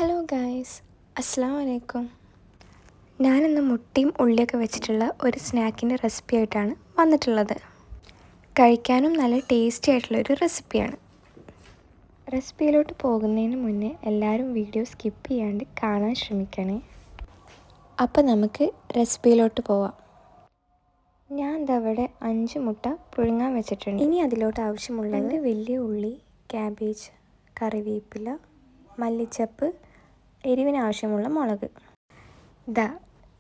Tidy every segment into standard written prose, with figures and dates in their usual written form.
Hello guys, അസ്സലാമു അലൈക്കും. ഞാനിന്ന് മുട്ടയും ഉള്ളിയൊക്കെ വെച്ചിട്ടുള്ള ഒരു സ്നാക്കിൻ്റെ റെസിപ്പി ആയിട്ടാണ് വന്നിട്ടുള്ളത്. കഴിക്കാനും നല്ല ടേസ്റ്റി ആയിട്ടുള്ളൊരു റെസിപ്പിയാണ്. റെസിപ്പിയിലോട്ട് പോകുന്നതിന് മുന്നേ എല്ലാവരും വീഡിയോ സ്കിപ്പ് ചെയ്യാണ്ട് കാണാൻ ശ്രമിക്കണേ. അപ്പോൾ നമുക്ക് റെസിപ്പിയിലോട്ട് പോവാം. ഞാൻ ഇവിടെ 5 മുട്ട പുഴുങ്ങാൻ വെച്ചിട്ടുണ്ട്. ഇനി അതിലോട്ട് ആവശ്യമുള്ളത് വലിയ ഉള്ളി, ക്യാബേജ്, കറിവേപ്പില, മല്ലിച്ചപ്പ്, എരിവിനാവശ്യമുള്ള മുളക്.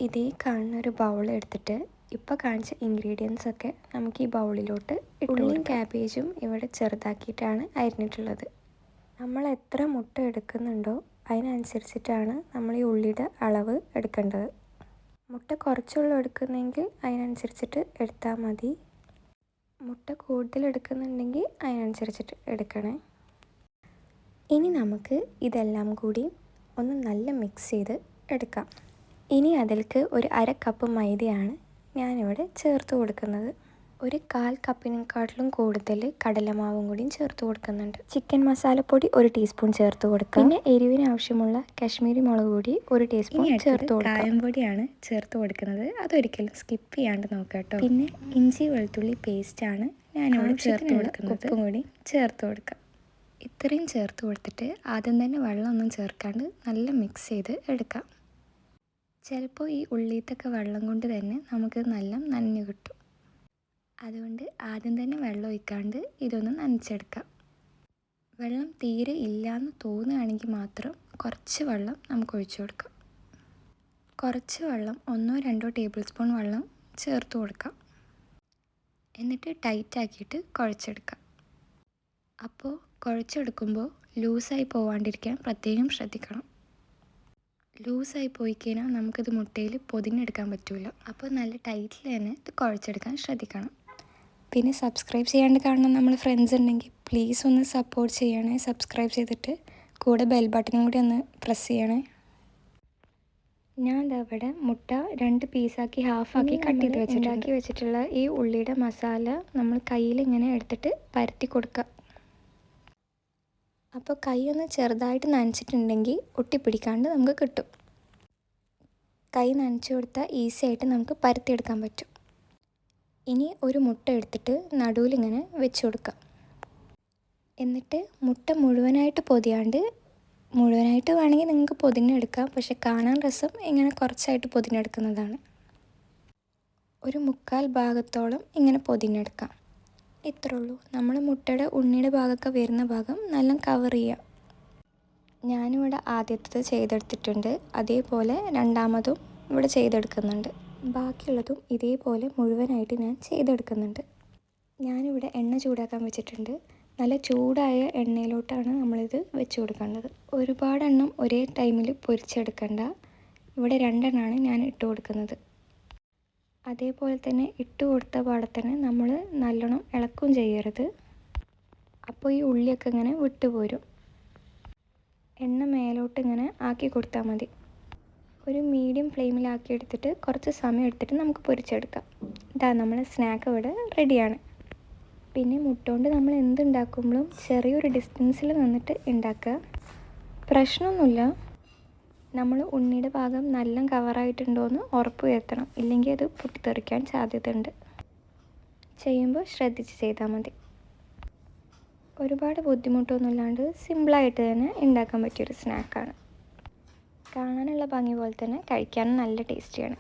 ഇതേ കാണുന്ന ഒരു ബൗൾ എടുത്തിട്ട് ഇപ്പോൾ കാണിച്ച ഇൻഗ്രീഡിയൻസ് ഒക്കെ നമുക്ക് ഈ ബൗളിലോട്ട് ഉള്ളിയും ക്യാബേജും ഇവിടെ ചെറുതാക്കിയിട്ടാണ് അരിഞ്ഞിട്ടുള്ളത്. നമ്മൾ എത്ര മുട്ട എടുക്കുന്നുണ്ടോ അതിനനുസരിച്ചിട്ടാണ് നമ്മൾ ഈ ഉള്ളിയുടെ അളവ് എടുക്കേണ്ടത്. മുട്ട കുറച്ചുള്ള എടുക്കുന്നെങ്കിൽ അതിനനുസരിച്ചിട്ട് എടുത്താൽ മതി. മുട്ട കൂടുതൽ എടുക്കുന്നുണ്ടെങ്കിൽ അതിനനുസരിച്ചിട്ട് എടുക്കണേ. ഇനി നമുക്ക് ഇതെല്ലാം കൂടി ഒന്ന് നല്ല മിക്സ് ചെയ്ത് എടുക്കാം. ഇനി അതിലേക്ക് ഒരു 1/2 കപ്പ് മൈദയാണ് ഞാനിവിടെ ചേർത്ത് കൊടുക്കുന്നത്. ഒരു 1/4 കപ്പിനെക്കാട്ടിലും കൂടുതൽ കടലമാവും കൂടിയും ചേർത്ത് കൊടുക്കുന്നുണ്ട്. ചിക്കൻ മസാലപ്പൊടി 1 ടീസ്പൂൺ ചേർത്ത് കൊടുക്കാം. പിന്നെ എരിവിന് ആവശ്യമുള്ള കാശ്മീരി മുളക് പൊടി 1 ടീസ്പൂൺ ചേർത്ത് കൊടുക്കാം. കായം പൊടിയാണ് ചേർത്ത് കൊടുക്കുന്നത്, അതൊരിക്കലും സ്കിപ്പ് ചെയ്യാണ്ട് നോക്കാം കേട്ടോ. പിന്നെ ഇഞ്ചി വെളുത്തുള്ളി പേസ്റ്റാണ് ഞാനിവിടെ ചേർത്ത് കൊടുക്കുന്നത്. ഉപ്പും കൂടി ചേർത്ത് കൊടുക്കാം. ഇത്രയും ചേർത്ത് കൊടുത്തിട്ട് ആദ്യം തന്നെ വെള്ളമൊന്നും ചേർക്കാണ്ട് നല്ല മിക്സ് ചെയ്ത് എടുക്കാം. ചിലപ്പോൾ ഈ ഉള്ളിത്തൊക്കെ വെള്ളം കൊണ്ട് തന്നെ നമുക്ക് നല്ല നനഞ്ഞ് കിട്ടും. അതുകൊണ്ട് ആദ്യം തന്നെ വെള്ളം ഒഴിക്കാണ്ട് ഇതൊന്ന് നനച്ചെടുക്കാം. വെള്ളം തീരെ ഇല്ലയെന്ന് തോന്നുകയാണെങ്കിൽ മാത്രം കുറച്ച് വെള്ളം നമുക്ക് ഒഴിച്ചു കൊടുക്കാം. കുറച്ച് വെള്ളം 1-2 ടേബിൾ സ്പൂൺ വെള്ളം ചേർത്ത് കൊടുക്കാം. എന്നിട്ട് ടൈറ്റാക്കിയിട്ട് കുഴച്ചെടുക്കാം. അപ്പോൾ കുഴച്ചെടുക്കുമ്പോൾ ലൂസായി പോവാണ്ടിരിക്കാൻ പ്രത്യേകം ശ്രദ്ധിക്കണം. ലൂസായി പോയി കഴിഞ്ഞാൽ നമുക്കിത് മുട്ടയിൽ പൊതിഞ്ഞെടുക്കാൻ പറ്റില്ല. അപ്പോൾ നല്ല ടൈറ്റിൽ തന്നെ ഇത് കുഴച്ചെടുക്കാൻ ശ്രദ്ധിക്കണം. പിന്നെ സബ്സ്ക്രൈബ് ചെയ്യാണ്ട് കാണുന്ന നമ്മൾ ഫ്രണ്ട്സ് ഉണ്ടെങ്കിൽ പ്ലീസ് ഒന്ന് സപ്പോർട്ട് ചെയ്യണേ. സബ്സ്ക്രൈബ് ചെയ്തിട്ട് കൂടെ ബെൽ ബട്ടണും കൂടി ഒന്ന് പ്രസ് ചെയ്യണേ. ഞാൻ ഇവിടെ മുട്ട 2 പീസാക്കി ഹാഫാക്കി കട്ട് ചെയ്ത് വെച്ചിട്ടുള്ള ഈ ഉള്ളിയുടെ മസാല നമ്മൾ കയ്യിൽ ഇങ്ങനെ എടുത്തിട്ട് പരത്തി കൊടുക്കുക. അപ്പോൾ കൈ ഒന്ന് ചെറുതായിട്ട് നനച്ചിട്ടുണ്ടെങ്കിൽ ഒട്ടിപ്പിടിക്കാണ്ട് നമുക്ക് കിട്ടും. കൈ നനച്ച് കൊടുത്താൽ ഈസി ആയിട്ട് നമുക്ക് പരത്തിയെടുക്കാൻ പറ്റും. ഇനി ഒരു മുട്ട എടുത്തിട്ട് നടുവിൽ ഇങ്ങനെ വെച്ച് കൊടുക്കാം. എന്നിട്ട് മുട്ട മുഴുവനായിട്ട് പൊതിയാണ്ട്, മുഴുവനായിട്ട് വേണമെങ്കിൽ നിങ്ങൾക്ക് പൊതിഞ്ഞെടുക്കാം, പക്ഷെ കാണാൻ രസം ഇങ്ങനെ കുറച്ചായിട്ട് പൊതിഞ്ഞെടുക്കുന്നതാണ്. ഒരു 1/4 ഭാഗത്തോളം ഇങ്ങനെ പൊതിഞ്ഞെടുക്കാം. ഇത്രേ ഉള്ളൂ. നമ്മൾ മുട്ടയുടെ ഉണ്ണിയുടെ ഭാഗമൊക്കെ വരുന്ന ഭാഗം നല്ല കവർ ചെയ്യുക. ഞാനിവിടെ ആദ്യത്തേത് ചെയ്തെടുത്തിട്ടുണ്ട്, അതേപോലെ രണ്ടാമതും ഇവിടെ ചെയ്തെടുക്കുന്നുണ്ട്. ബാക്കിയുള്ളതും ഇതേപോലെ മുഴുവനായിട്ട് ഞാൻ ചെയ്തെടുക്കുന്നുണ്ട്. ഞാനിവിടെ എണ്ണ ചൂടാക്കാൻ വെച്ചിട്ടുണ്ട്. നല്ല ചൂടായ എണ്ണയിലോട്ടാണ് നമ്മളിത് വെച്ച് കൊടുക്കേണ്ടത്. ഒരുപാട് എണ്ണം ഒരേ ടൈമിൽ പൊരിച്ചെടുക്കണ്ട. ഇവിടെ 2 എണ്ണമാണ് ഞാൻ ഇട്ട് കൊടുക്കുന്നത്. അതേപോലെ തന്നെ ഇട്ട് കൊടുത്ത പാടെ തന്നെ നമ്മൾ നല്ലോണം ഇളക്കും ചെയ്യരുത്. അപ്പോൾ ഈ ഉള്ളിയൊക്കെ ഇങ്ങനെ വിട്ടുപോരും. എണ്ണ മേലോട്ട് ഇങ്ങനെ ആക്കി കൊടുത്താൽ മതി. ഒരു മീഡിയം ഫ്ലെയിമിലാക്കി എടുത്തിട്ട് കുറച്ച് സമയം എടുത്തിട്ട് നമുക്ക് പൊരിച്ചെടുക്കാം. നമ്മളെ സ്നാക്ക് ഇവിടെ റെഡിയാണ്. പിന്നെ മുട്ട കൊണ്ട് നമ്മൾ എന്തുണ്ടാക്കുമ്പോഴും ചെറിയൊരു ഡിസ്റ്റൻസിൽ നിന്നിട്ട് ഉണ്ടാക്കുക. പ്രശ്നമൊന്നുമില്ല. നമ്മൾ ഉണ്ണിയുടെ ഭാഗം നല്ല കവറായിട്ടുണ്ടോയെന്ന് ഉറപ്പ് വരുത്തണം, ഇല്ലെങ്കിൽ അത് പൊട്ടിത്തെറിക്കാൻ സാധ്യതയുണ്ട്. ചെയ്യുമ്പോൾ ശ്രദ്ധിച്ച് ചെയ്താൽ മതി. ഒരുപാട് ബുദ്ധിമുട്ടൊന്നുമില്ലാണ്ട് സിമ്പിളായിട്ട് തന്നെ ഉണ്ടാക്കാൻ പറ്റിയൊരു സ്നാക്കാണ്. കാണാനുള്ള ഭംഗി പോലെ തന്നെ കഴിക്കാനും നല്ല ടേസ്റ്റിയാണ്.